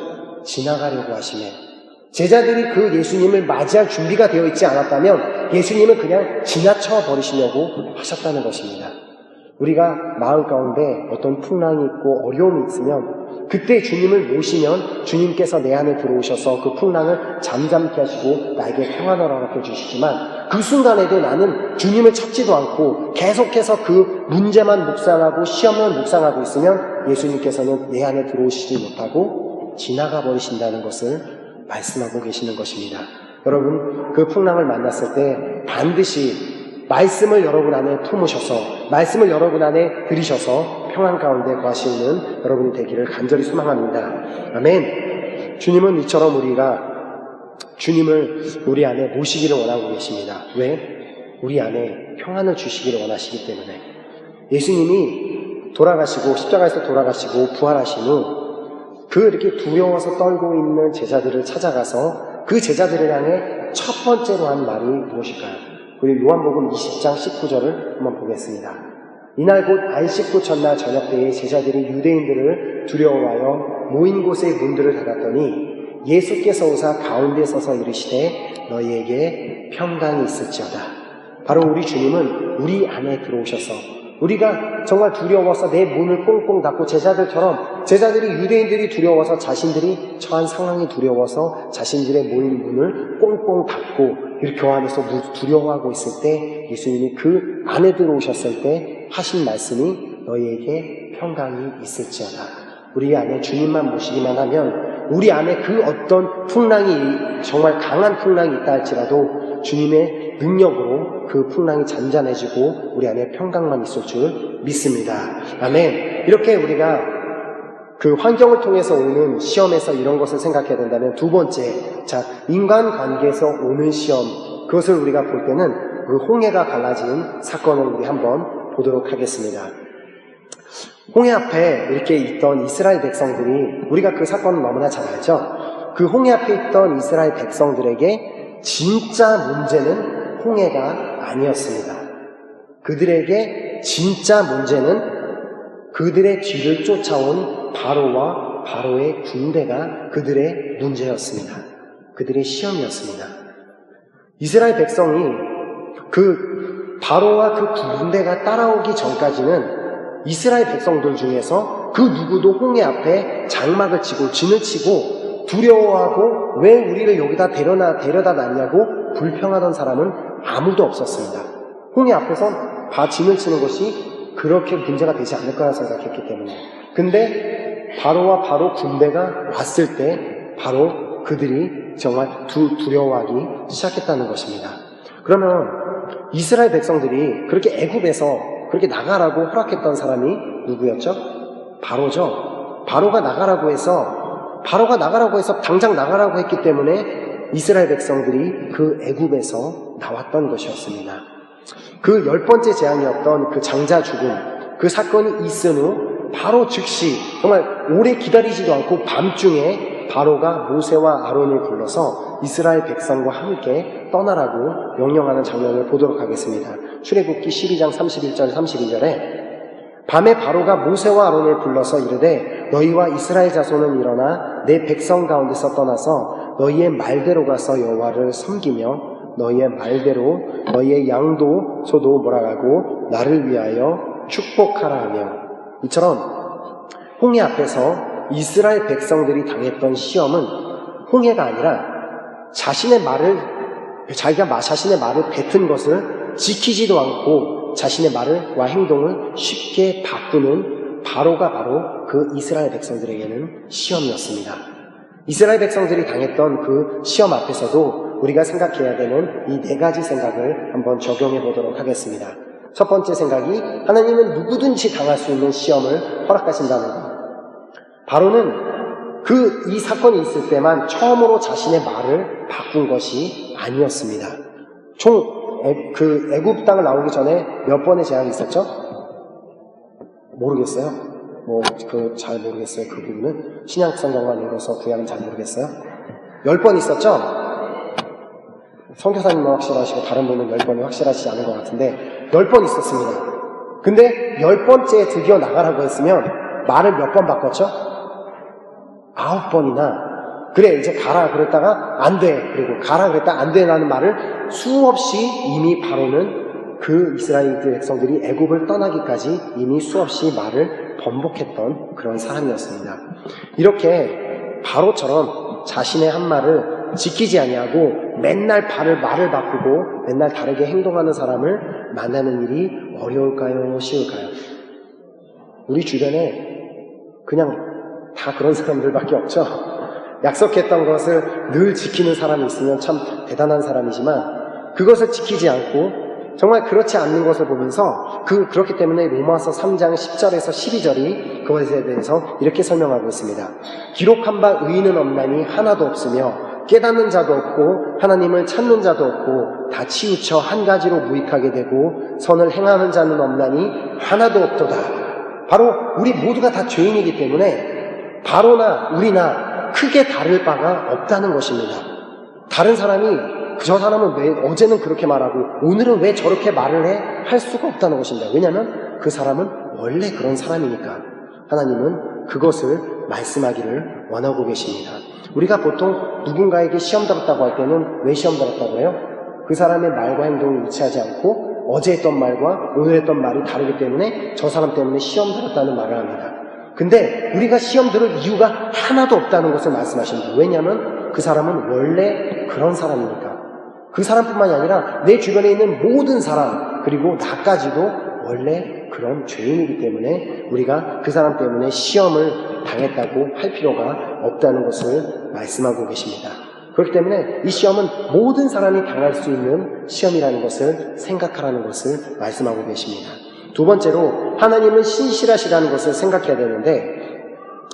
지나가려고 하시네. 제자들이 그 예수님을 맞이할 준비가 되어 있지 않았다면 예수님은 그냥 지나쳐 버리시려고 하셨다는 것입니다. 우리가 마음 가운데 어떤 풍랑이 있고 어려움이 있으면 그때 주님을 모시면 주님께서 내 안에 들어오셔서 그 풍랑을 잠잠케 하시고 나에게 평안을 허락해 주시지만 그 순간에도 나는 주님을 찾지도 않고 계속해서 그 문제만 묵상하고 시험만 묵상하고 있으면 예수님께서는 내 안에 들어오시지 못하고 지나가 버리신다는 것을 말씀하고 계시는 것입니다. 여러분, 그 풍랑을 만났을 때 반드시 말씀을 여러분 안에 품으셔서 말씀을 여러분 안에 들이셔서 평안 가운데 거하시는 여러분이 되기를 간절히 소망합니다. 아멘. 주님은 이처럼 우리가 주님을 우리 안에 모시기를 원하고 계십니다. 왜? 우리 안에 평안을 주시기를 원하시기 때문에. 예수님이 돌아가시고 십자가에서 돌아가시고 부활하신 후 그 이렇게 두려워서 떨고 있는 제자들을 찾아가서 그 제자들을 향해 첫 번째로 한 말이 무엇일까요? 우리 요한복음 20장 19절을 한번 보겠습니다. 이날 곧 안식구 첫날 저녁 때에 제자들이 유대인들을 두려워하여 모인 곳의 문들을 닫았더니 예수께서 오사 가운데 서서 이르시되 너희에게 평강이 있을지어다. 바로 우리 주님은 우리 안에 들어오셔서 우리가 정말 두려워서 내 문을 꽁꽁 닫고 제자들이 유대인들이 두려워서 자신들이 처한 상황이 두려워서 자신들의 모인 문을 꽁꽁 닫고 이렇게 교환해서 두려워하고 있을 때 예수님이 그 안에 들어오셨을 때 하신 말씀이 너희에게 평강이 있을지어다. 우리 안에 주님만 모시기만 하면 우리 안에 그 어떤 풍랑이 정말 강한 풍랑이 있다 할지라도 주님의 능력으로 그 풍랑이 잔잔해지고 우리 안에 평강만 있을 줄 믿습니다. 아멘. 이렇게 우리가 그 환경을 통해서 오는 시험에서 이런 것을 생각해야 된다면 두 번째, 인간관계에서 오는 시험, 그것을 우리가 볼 때는 그 홍해가 갈라진 사건을 우리 한번 보도록 하겠습니다. 홍해 앞에 이렇게 있던 이스라엘 백성들이, 우리가 그 사건을 너무나 잘 알죠. 그 홍해 앞에 있던 이스라엘 백성들에게 진짜 문제는 홍해가 아니었습니다. 그들에게 진짜 문제는 그들의 뒤를 쫓아온 바로와 바로의 군대가 그들의 문제였습니다. 그들의 시험이었습니다. 이스라엘 백성이 그 바로와 그 군대가 따라오기 전까지는 이스라엘 백성들 중에서 그 누구도 홍해 앞에 장막을 치고 진을 치고 두려워하고 왜 우리를 여기다 데려다 놨냐고 불평하던 사람은 아무도 없었습니다. 홍해 앞에선 진을 치는 것이 그렇게 문제가 되지 않을 거라 생각했기 때문에. 근데 바로와 바로 군대가 왔을 때 바로 그들이 정말 두려워하기 시작했다는 것입니다. 그러면 이스라엘 백성들이 그렇게 애굽에서 그렇게 나가라고 허락했던 사람이 누구였죠? 바로죠. 바로가 나가라고 해서 당장 나가라고 했기 때문에 이스라엘 백성들이 그 애굽에서 나왔던 것이었습니다. 그 10번째 재앙이었던 그 장자 죽음, 그 사건이 있은 후 바로 즉시 정말 오래 기다리지도 않고 밤중에 바로가 모세와 아론을 불러서 이스라엘 백성과 함께 떠나라고 명령하는 장면을 보도록 하겠습니다. 출애굽기 12장 31절 32절에 밤에 바로가 모세와 아론을 불러서 이르되 너희와 이스라엘 자손은 일어나 내 백성 가운데서 떠나서 너희의 말대로 가서 여호와를 섬기며 너희의 말대로 너희의 양도 소도 몰아가고 나를 위하여 축복하라 하며, 이처럼 홍해 앞에서 이스라엘 백성들이 당했던 시험은 홍해가 아니라 자신의 말을 뱉은 것을 지키지도 않고 자신의 말과 행동을 쉽게 바꾸는 바로가 바로 그 이스라엘 백성들에게는 시험이었습니다. 이스라엘 백성들이 당했던 그 시험 앞에서도 우리가 생각해야 되는 이 4가지 생각을 한번 적용해 보도록 하겠습니다. 첫 번째 생각이, 하나님은 누구든지 당할 수 있는 시험을 허락하신다는 것. 바로는 이 사건이 있을 때만 처음으로 자신의 말을 바꾼 것이 아니었습니다. 애굽 땅을 나오기 전에 몇 번의 재앙이 있었죠? 모르겠어요. 잘 모르겠어요. 그 부분은 신약 성경만 읽어서 구약은 잘 모르겠어요. 10번 있었죠? 선교사님은 확실하시고 다른 분은 10번이 확실하시지 않은 것 같은데 10번 있었습니다. 근데 10번째에 드디어 나가라고 했으면 말을 몇 번 바꿨죠? 9번이나 그래 이제 가라 그랬다가 안 돼, 그리고 가라 그랬다가 안 돼 라는 말을 수없이 이미 바로는 그 이스라엘 백성들이 애굽을 떠나기까지 이미 수없이 말을 번복했던 그런 사람이었습니다. 이렇게 바로처럼 자신의 한 말을 지키지 아니하고 맨날 말을 바꾸고 맨날 다르게 행동하는 사람을 만나는 일이 어려울까요? 쉬울까요? 우리 주변에 그냥 다 그런 사람들밖에 없죠. 약속했던 것을 늘 지키는 사람이 있으면 참 대단한 사람이지만 그것을 지키지 않고 정말 그렇지 않는 것을 보면서 그렇기 때문에 로마서 3장 10절에서 12절이 그것에 대해서 이렇게 설명하고 있습니다. 기록한 바 의인은 없나니 하나도 없으며 깨닫는 자도 없고 하나님을 찾는 자도 없고 다 치우쳐 한 가지로 무익하게 되고 선을 행하는 자는 없나니 하나도 없도다. 바로 우리 모두가 다 죄인이기 때문에 바로나 우리나 크게 다를 바가 없다는 것입니다. 다른 사람이 저 사람은 왜 어제는 그렇게 말하고 오늘은 왜 저렇게 말을 해? 할 수가 없다는 것입니다. 왜냐하면 그 사람은 원래 그런 사람이니까 하나님은 그것을 말씀하기를 원하고 계십니다. 우리가 보통 누군가에게 시험 들었다고 할 때는 왜 시험 들었다고 해요? 그 사람의 말과 행동이 일치하지 않고 어제 했던 말과 오늘 했던 말이 다르기 때문에 저 사람 때문에 시험 들었다는 말을 합니다. 근데 우리가 시험 들을 이유가 하나도 없다는 것을 말씀하십니다. 왜냐하면 그 사람은 원래 그런 사람이니까. 그 사람뿐만이 아니라 내 주변에 있는 모든 사람 그리고 나까지도 원래 그런 죄인이기 때문에 우리가 그 사람 때문에 시험을 당했다고 할 필요가 없다는 것을 말씀하고 계십니다. 그렇기 때문에 이 시험은 모든 사람이 당할 수 있는 시험이라는 것을 생각하라는 것을 말씀하고 계십니다. 두 번째로 하나님은 신실하시다는 것을 생각해야 되는데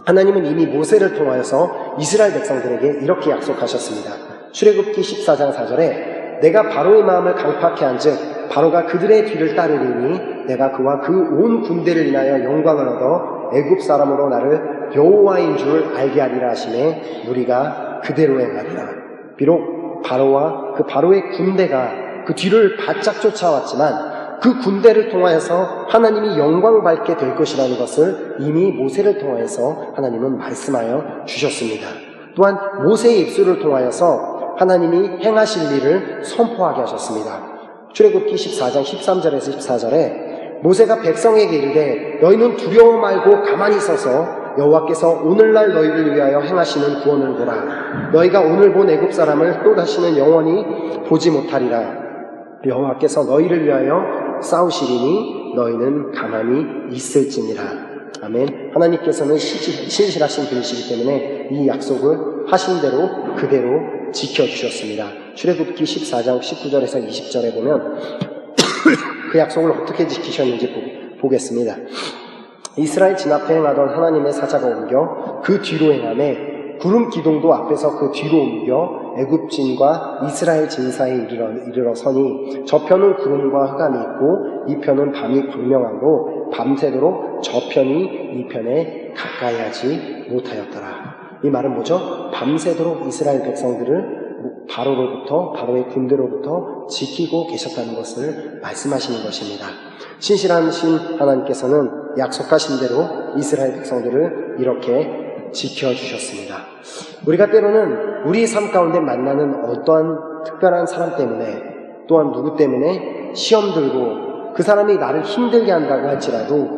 하나님은 이미 모세를 통하여서 이스라엘 백성들에게 이렇게 약속하셨습니다. 출애굽기 14장 4절에 내가 바로의 마음을 강팍케 한즉 바로가 그들의 뒤를 따르리니 내가 그와 그 온 군대를 인하여 영광을 얻어 애굽 사람으로 나를 여호와인 줄 알게 하리라 하시매 우리가 그대로 행하리라. 비록 바로와 그 바로의 군대가 그 뒤를 바짝 쫓아왔지만 그 군대를 통하여서 하나님이 영광 받게 될 것이라는 것을 이미 모세를 통하여서 하나님은 말씀하여 주셨습니다. 또한 모세의 입술을 통하여서 하나님이 행하실 일을 선포하게 하셨습니다. 출애굽기 14장 13절에서 14절에 모세가 백성에게 이르되 너희는 두려워 말고 가만히 서서 여호와께서 오늘날 너희를 위하여 행하시는 구원을 보라. 너희가 오늘 본 애굽 사람을 또 다시는 영원히 보지 못하리라. 여호와께서 너희를 위하여 싸우시리니 너희는 가만히 있을지니라. 아멘. 하나님께서는 신실하신 분이시기 때문에 이 약속을 하신 대로 그대로 지켜주셨습니다. 출애굽기 14장 19절에서 20절에 보면 그 약속을 어떻게 지키셨는지 보겠습니다. 이스라엘 진 앞에 행하던 하나님의 사자가 옮겨 그 뒤로 행하매 구름 기둥도 앞에서 그 뒤로 옮겨 애굽진과 이스라엘 진 사이에 이르러 서니 저편은 구름과 흑암이 있고 이 편은 밤이 불명하므로 밤새도록 저편이 이 편에 가까이 하지 못하였더라. 이 말은 뭐죠? 밤새도록 이스라엘 백성들을 바로의 군대로부터 지키고 계셨다는 것을 말씀하시는 것입니다. 신실하신 하나님께서는 약속하신 대로 이스라엘 백성들을 이렇게 지켜주셨습니다. 우리가 때로는 우리 삶 가운데 만나는 어떠한 특별한 사람 때문에 또한 누구 때문에 시험 들고 그 사람이 나를 힘들게 한다고 할지라도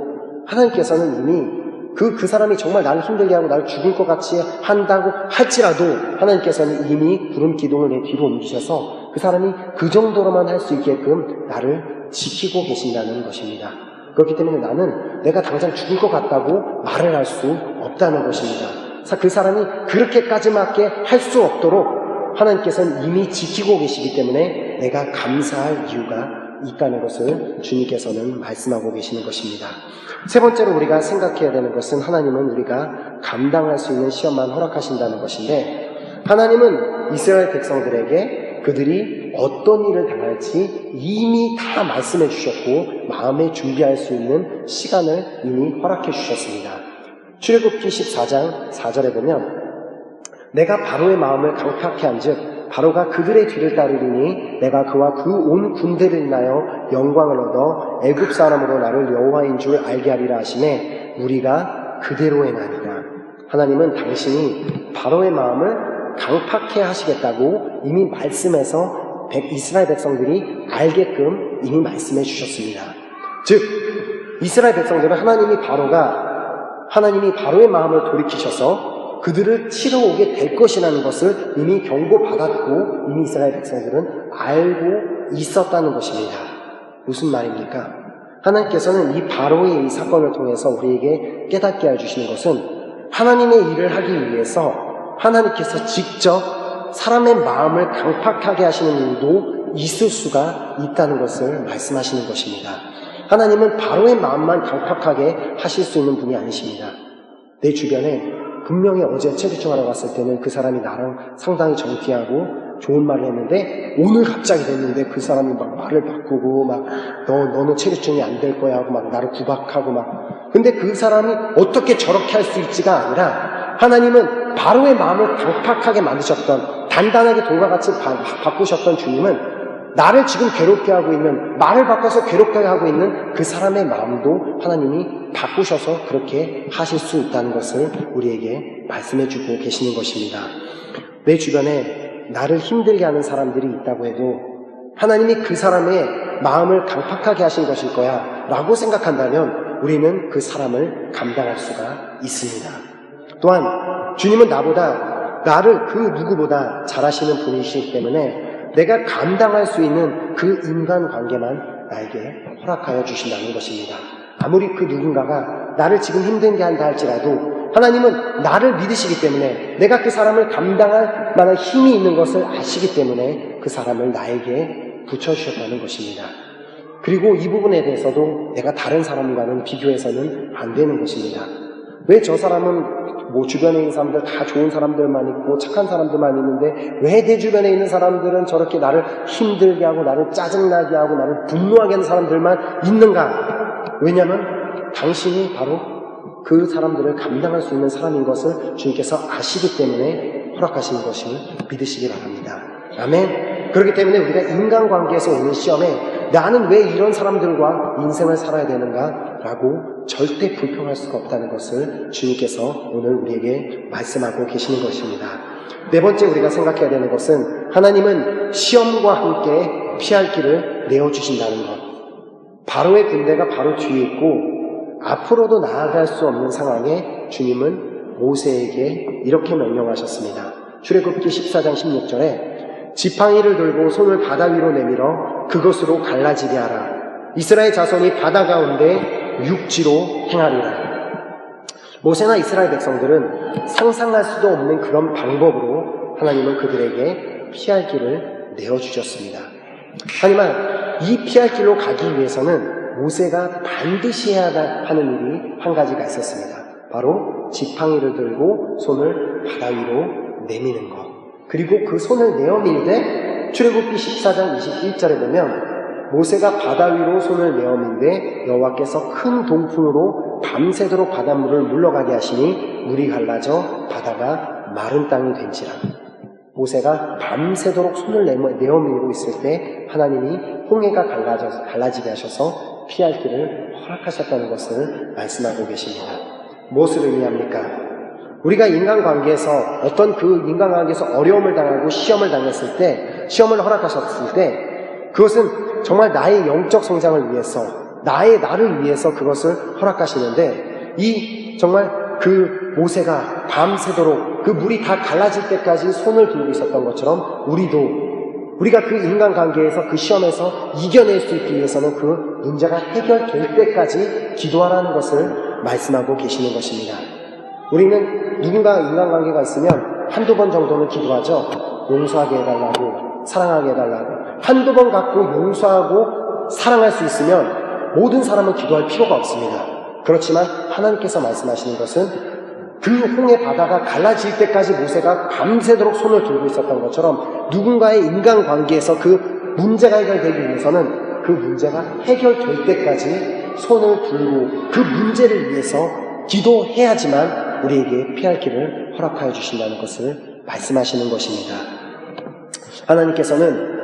하나님께서는 이미 그 사람이 정말 나를 힘들게 하고 나를 죽을 것 같이 한다고 할지라도 하나님께서는 이미 구름 기둥을 내 뒤로 옮기셔서 그 사람이 그 정도로만 할 수 있게끔 나를 지키고 계신다는 것입니다. 그렇기 때문에 나는 내가 당장 죽을 것 같다고 말을 할 수 없다는 것입니다. 그 사람이 그렇게까지밖에 할 수 없도록 하나님께서는 이미 지키고 계시기 때문에 내가 감사할 이유가 있다는 것을 주님께서는 말씀하고 계시는 것입니다. 세 번째로 우리가 생각해야 되는 것은 하나님은 우리가 감당할 수 있는 시험만 허락하신다는 것인데 하나님은 이스라엘 백성들에게 그들이 어떤 일을 당할지 이미 다 말씀해 주셨고 마음에 준비할 수 있는 시간을 이미 허락해 주셨습니다. 출애굽기 14장 4절에 보면 내가 바로의 마음을 강팍케 한즉 바로가 그들의 뒤를 따르리니 내가 그와 그 온 군대를 인하여 영광을 얻어 애굽 사람으로 나를 여호와인 줄 알게 하리라 하시매 우리가 그대로 행하리라. 하나님은 당신이 바로의 마음을 강팍케 하시겠다고 이미 말씀해서 이스라엘 백성들이 알게끔 이미 말씀해 주셨습니다. 즉 이스라엘 백성들은 하나님이 바로의 마음을 돌이키셔서 그들을 치러 오게 될 것이라는 것을 이미 경고받았고 이미 이스라엘 백성들은 알고 있었다는 것입니다. 무슨 말입니까? 하나님께서는 이 바로의 이 사건을 통해서 우리에게 깨닫게 해주시는 것은 하나님의 일을 하기 위해서 하나님께서 직접 사람의 마음을 강팍하게 하시는 일도 있을 수가 있다는 것을 말씀하시는 것입니다. 하나님은 바로의 마음만 강팍하게 하실 수 있는 분이 아니십니다. 내 주변에 분명히 어제 체류증하러 갔을 때는 그 사람이 나랑 상당히 정티하고 좋은 말을 했는데 오늘 갑자기 됐는데 그 사람이 막 말을 바꾸고 막 너는 체류증이 안 될 거야 하고 막 나를 구박하고 막 근데 그 사람이 어떻게 저렇게 할 수 있지가 아니라 하나님은 바로의 마음을 강팍하게 만드셨던 단단하게 돌과 같이 바꾸셨던 주님은 나를 지금 괴롭게 하고 있는 말을 바꿔서 괴롭게 하고 있는 그 사람의 마음도 하나님이 바꾸셔서 그렇게 하실 수 있다는 것을 우리에게 말씀해 주고 계시는 것입니다. 내 주변에 나를 힘들게 하는 사람들이 있다고 해도 하나님이 그 사람의 마음을 강팍하게 하신 것일 거야 라고 생각한다면 우리는 그 사람을 감당할 수가 있습니다. 또한 주님은 나를 그 누구보다 잘하시는 분이시기 때문에 내가 감당할 수 있는 그 인간관계만 나에게 허락하여 주신다는 것입니다. 아무리 그 누군가가 나를 지금 힘들게 한다 할지라도 하나님은 나를 믿으시기 때문에 내가 그 사람을 감당할 만한 힘이 있는 것을 아시기 때문에 그 사람을 나에게 붙여주셨다는 것입니다. 그리고 이 부분에 대해서도 내가 다른 사람과는 비교해서는 안 되는 것입니다. 왜 저 사람은 주변에 있는 사람들 다 좋은 사람들만 있고 착한 사람들만 있는데 왜 내 주변에 있는 사람들은 저렇게 나를 힘들게 하고 나를 짜증나게 하고 나를 분노하게 하는 사람들만 있는가? 왜냐하면 당신이 바로 그 사람들을 감당할 수 있는 사람인 것을 주님께서 아시기 때문에 허락하시는 것을 믿으시기 바랍니다. 아멘. 그렇기 때문에 우리가 인간관계에서 오는 시험에 나는 왜 이런 사람들과 인생을 살아야 되는가? 라고 절대 불평할 수가 없다는 것을 주님께서 오늘 우리에게 말씀하고 계시는 것입니다. 네 번째 우리가 생각해야 되는 것은 하나님은 시험과 함께 피할 길을 내어주신다는 것. 바로의 군대가 바로 뒤에 있고 앞으로도 나아갈 수 없는 상황에 주님은 모세에게 이렇게 명령하셨습니다. 출애굽기 14장 16절에 지팡이를 들고 손을 바다 위로 내밀어 그것으로 갈라지게 하라. 이스라엘 자손이 바다 가운데 육지로 행하리라. 모세나 이스라엘 백성들은 상상할 수도 없는 그런 방법으로 하나님은 그들에게 피할 길을 내어주셨습니다. 하지만 이 피할 길로 가기 위해서는 모세가 반드시 해야 하는 일이 한 가지가 있었습니다. 바로 지팡이를 들고 손을 바다 위로 내미는 것. 그리고 그 손을 내어 밀되 출애굽기 14장 21절에 보면 모세가 바다 위로 손을 내어 밀되 여호와께서 큰 동풍으로 밤새도록 바닷물을 물러가게 하시니 물이 갈라져 바다가 마른 땅이 된지라. 모세가 밤새도록 손을 내어 밀고 있을 때 하나님이 홍해가 갈라지게 하셔서 피할 길을 허락하셨다는 것을 말씀하고 계십니다. 무엇을 의미합니까? 우리가 인간관계에서 어떤 그 인간관계에서 어려움을 당하고 시험을 당했을 때, 시험을 허락하셨을 때 그것은 정말 나의 영적 성장을 위해서, 나를 위해서 그것을 허락하시는데, 이 정말 그 모세가 밤새도록 그 물이 다 갈라질 때까지 손을 들고 있었던 것처럼 우리가 그 인간관계에서, 그 시험에서 이겨낼 수 있기 위해서는 그 문제가 해결될 때까지 기도하라는 것을 말씀하고 계시는 것입니다. 우리는 누군가 인간관계가 있으면 한두 번 정도는 기도하죠. 용서하게 해달라고, 사랑하게 해달라고. 한두 번 갖고 용서하고 사랑할 수 있으면 모든 사람은 기도할 필요가 없습니다. 그렇지만 하나님께서 말씀하시는 것은 그 홍해 바다가 갈라질 때까지 모세가 밤새도록 손을 들고 있었던 것처럼 누군가의 인간관계에서 그 문제가 해결되기 위해서는 그 문제가 해결될 때까지 손을 들고 그 문제를 위해서 기도해야지만 우리에게 피할 길을 허락하여 주신다는 것을 말씀하시는 것입니다. 하나님께서는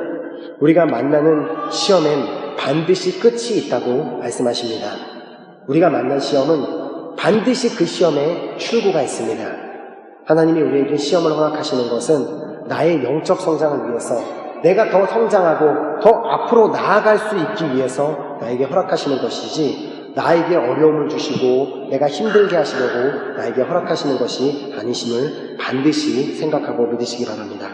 우리가 만나는 시험엔 반드시 끝이 있다고 말씀하십니다. 우리가 만난 시험은 반드시 그 시험에 출구가 있습니다. 하나님이 우리에게 시험을 허락하시는 것은 나의 영적 성장을 위해서, 내가 더 성장하고 더 앞으로 나아갈 수 있기 위해서 나에게 허락하시는 것이지, 나에게 어려움을 주시고 내가 힘들게 하시려고 나에게 허락하시는 것이 아니심을 반드시 생각하고 믿으시기 바랍니다.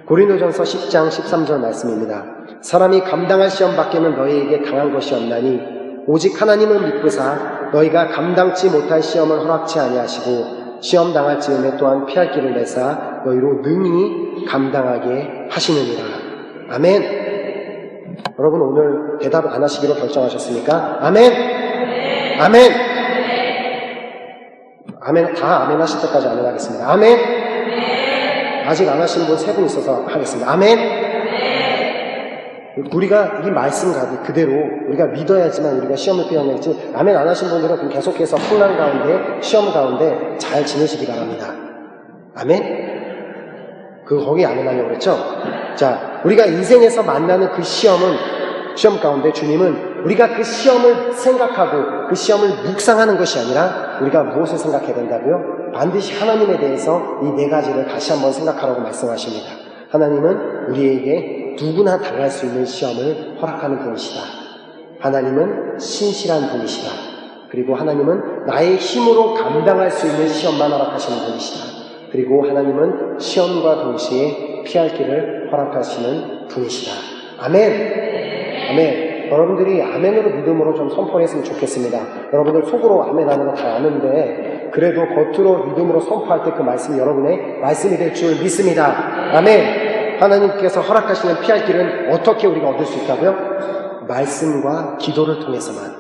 고린도전서 10장 13절 말씀입니다. 사람이 감당할 시험 밖에는 너희에게 당한 것이 없나니 오직 하나님은 미쁘사 너희가 감당치 못할 시험을 허락치 아니하시고 시험 당할 즈음에 또한 피할 길을 내사 너희로 능히 감당하게 하시느니라. 아멘. 여러분 오늘 대답 안 하시기로 결정하셨습니까? 아멘. 아멘. 아멘. 다 아멘 하실 때까지 아멘 하겠습니다. 아멘. 아직 안 하시는 분 3분 있어서 하겠습니다. 아멘. 우리가 이 말씀 그대로 우리가 믿어야지만 우리가 시험을 피해내지, 아멘 안 하신 분들은 그럼 계속해서 혼란 가운데, 시험 가운데 잘 지내시기 바랍니다. 아멘? 거기 아멘 하려고 그랬죠? 자, 우리가 인생에서 만나는 그 시험 가운데 주님은 우리가 그 시험을 생각하고 그 시험을 묵상하는 것이 아니라 우리가 무엇을 생각해야 된다고요? 반드시 하나님에 대해서 이 4가지를 다시 한번 생각하라고 말씀하십니다. 하나님은 우리에게 누구나 당할 수 있는 시험을 허락하는 분이시다. 하나님은 신실한 분이시다. 그리고 하나님은 나의 힘으로 감당할 수 있는 시험만 허락하시는 분이시다. 그리고 하나님은 시험과 동시에 피할 길을 허락하시는 분이시다. 아멘. 아멘. 여러분들이 아멘으로 믿음으로 좀 선포했으면 좋겠습니다. 여러분들 속으로 아멘 하는 거 다 아는데 그래도 겉으로 믿음으로 선포할 때 그 말씀이 여러분의 말씀이 될 줄 믿습니다. 아멘. 하나님께서 허락하시는 피할 길은 어떻게 우리가 얻을 수 있다고요? 말씀과 기도를 통해서만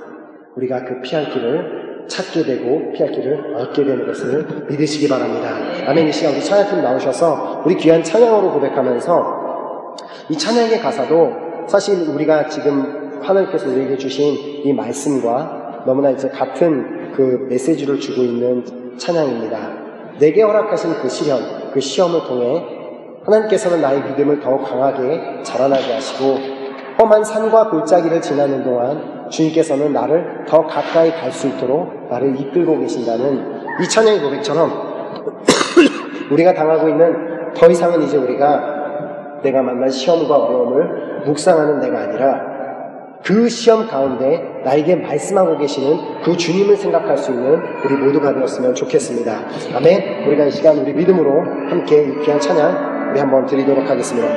우리가 그 피할 길을 찾게 되고 피할 길을 얻게 되는 것을 믿으시기 바랍니다. 아멘. 이 시간 우리 찬양팀 나오셔서 우리 귀한 찬양으로 고백하면서 이 찬양의 가사도 사실 우리가 지금 하나님께서 우리에게 주신 이 말씀과 너무나 이제 같은 그 메시지를 주고 있는 찬양입니다. 내게 허락하신 그 시련, 그 시험을 통해 하나님께서는 나의 믿음을 더욱 강하게 자라나게 하시고 험한 산과 골짜기를 지나는 동안 주님께서는 나를 더 가까이 갈 수 있도록 나를 이끌고 계신다는 이 찬양의 고백처럼 우리가 당하고 있는 더 이상은 이제 우리가 내가 만난 시험과 어려움을 묵상하는 내가 아니라 그 시험 가운데 나에게 말씀하고 계시는 그 주님을 생각할 수 있는 우리 모두가 되었으면 좋겠습니다. 아멘. 우리가 이 시간 우리 믿음으로 함께 이 귀한 찬양 우리 한번 드리도록 하겠습니다.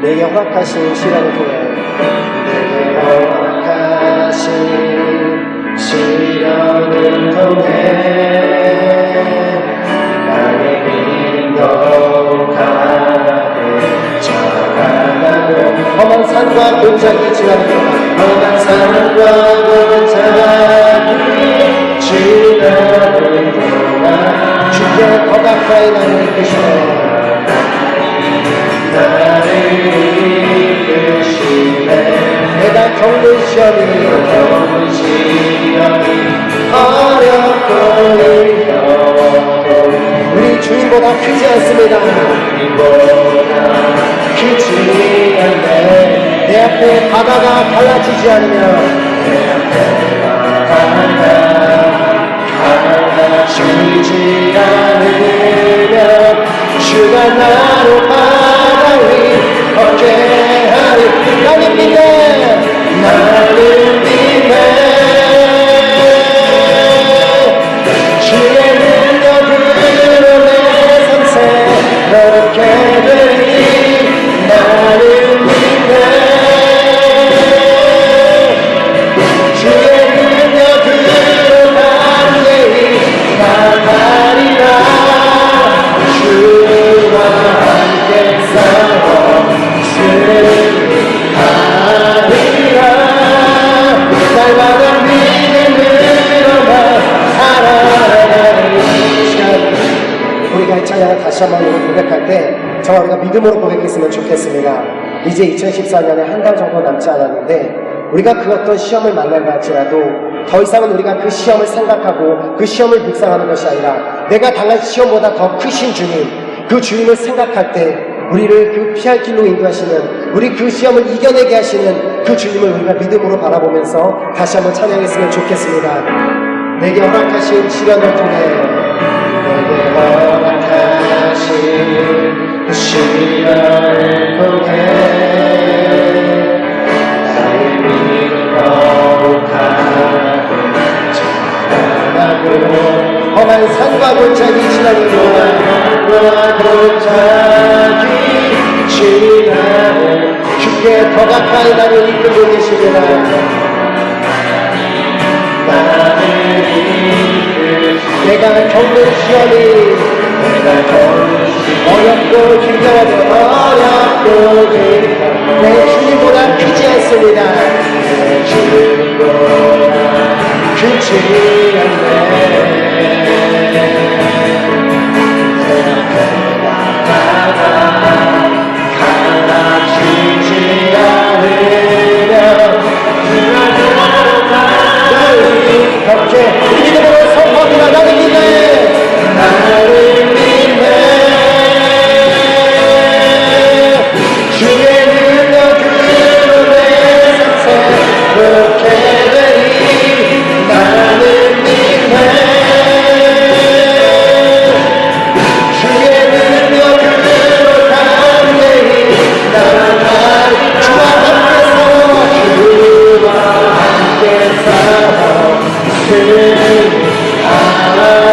내게 허락하신 시련을 통해 내게 허락하신 시련을 통해 나의 믿음 더욱 강하게 험한 산과 골짜기 지나니라. 험한 산과 골짜기 지나는 동안 주께 더 가까이 나를 이끄시네. 나를 이끄시네. 내가 겪는 시험이 어렵고 힘겨워도 우리 주님보다 크지 않습니다. 크지 않네. 내 앞에 바다가 갈라지지 않으면 갈라지지 않으면 주가 나로 바다 위 걷게 하리. 나는 믿네. 나는 믿네. 주의 능력으로 내 삶 새롭게 되리. 나는 믿네. 주의 능력으로 담대히 나가리라. 주와 함께 싸워 승리하리라. 날마다 믿음으로만 살아가는 시간. 우리가 이 찬양을 다시 한번 고백할 때 정말 우리가 믿음으로 고백했으면 좋겠습니다. 이제 2014년에 한 달 정도 남지 않았는데 우리가 그 어떤 시험을 만난다 할지라도 더 이상은 우리가 그 시험을 생각하고 그 시험을 묵상하는 것이 아니라 내가 당한 시험보다 더 크신 주님, 그 주님을 생각할 때 우리를 그 피할 길로 인도하시는, 우리 그 시험을 이겨내게 하시는 그 주님을 우리가 믿음으로 바라보면서 다시 한번 찬양했으면 좋겠습니다. 내게 허락하신 시련을 통해, 내게 허락하신 그 시련을 통해 나의 믿음 거룩하고 자라나고 험한 산과 골짜기 지나는 동안 골짜기 지나는 주께 더 가까이 나를 이끌고 계십니다. 내가 겪는 시험이 어렵고 힘겨워도 내 주님보다 크지 않습니다. 내 주님보다 크지 않네. 갈라지지 않으면 나를 걷게 믿음으로 선포합니다. 나를 믿네. 나를 믿네. 주의 능력으로 내 삶 새롭게 되리. 나를 믿네. 주의 능력으로 담대히 나아가리. 주와 함께 싸워. 주와 함께 싸워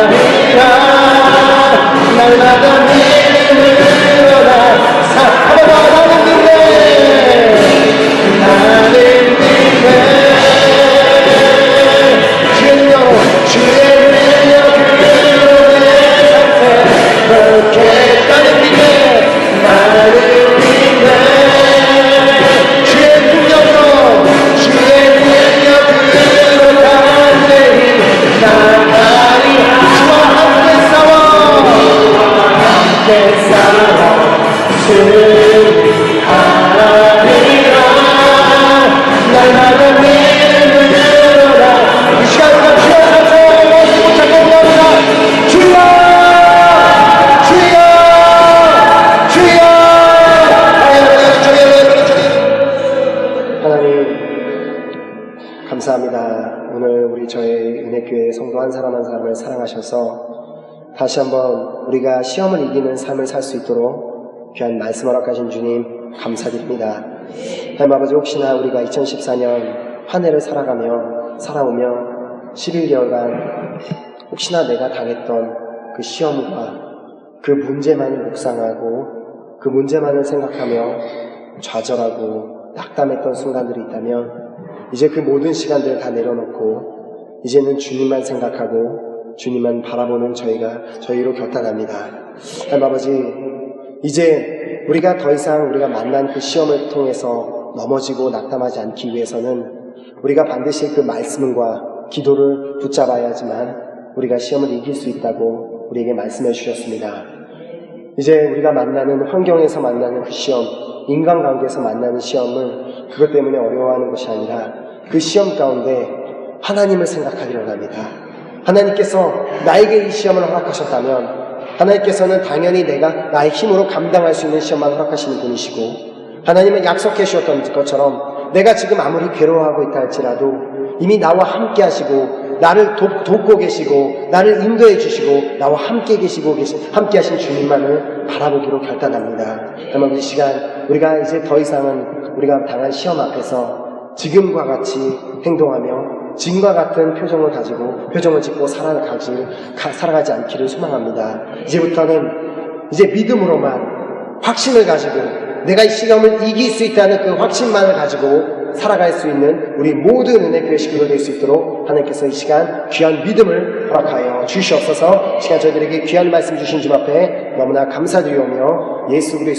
승리하리라. 날마다 믿음으로 나는 믿네. 나는 믿네. 주의 능력으로 내 삶 새롭게 나는 믿네. 나는 믿네. 주의 능력으로 담대히 나가리. 주와 함께 싸워 승리하리라. 날마다 믿음으로 이 시간 우리가 주여 삼성을 못하게 합니다. 주여 주여 주여. 하나님 감사합니다. 오늘 우리 저희 은혜교회 성도 한 사람 한 사람을 사랑하셔서 다시 한번 우리가 시험을 이기는 삶을 살 수 있도록 귀한 말씀 허락하신 주님 감사드립니다. 하나님 아버지, 혹시나 우리가 2014년 한 해를 살아오며 11개월간 혹시나 내가 당했던 그 시험과 그 문제만을 묵상하고 그 문제만을 생각하며 좌절하고 낙담했던 순간들이 있다면 이제 그 모든 시간들을 다 내려놓고 이제는 주님만 생각하고 주님만 바라보는 저희로 결단합니다. 하나님 아버지, 이제 우리가 더 이상 우리가 만난 그 시험을 통해서 넘어지고 낙담하지 않기 위해서는 우리가 반드시 그 말씀과 기도를 붙잡아야 하지만 우리가 시험을 이길 수 있다고 우리에게 말씀해 주셨습니다. 이제 우리가 만나는 환경에서 만나는 그 시험, 인간관계에서 만나는 시험을 그것 때문에 어려워하는 것이 아니라 그 시험 가운데 하나님을 생각하기를 합니다. 하나님께서 나에게 이 시험을 허락하셨다면 하나님께서는 당연히 내가 나의 힘으로 감당할 수 있는 시험만 허락하시는 분이시고 하나님은 약속해 주셨던 것처럼 내가 지금 아무리 괴로워하고 있다 할지라도 이미 나와 함께 하시고 나를 돕고 계시고 나를 인도해 주시고 나와 함께 함께 하신 주님만을 바라보기로 결단합니다. 그러면 이 시간 우리가 이제 더 이상은 우리가 당한 시험 앞에서 지금과 같이 행동하며 지금과 같은 표정을 짓고 살아가지 않기를 소망합니다. 이제부터는 이제 믿음으로만 확신을 가지고 내가 이 시험을 이길 수 있다는 그 확신만을 가지고 살아갈 수 있는 우리 모든 은혜교회 식구들 될 수 있도록 하나님께서 이 시간 귀한 믿음을 허락하여 주시옵소서. 이 시간 저희들에게 귀한 말씀 주신 주님 앞에 너무나 감사드리오며 예수 그리스도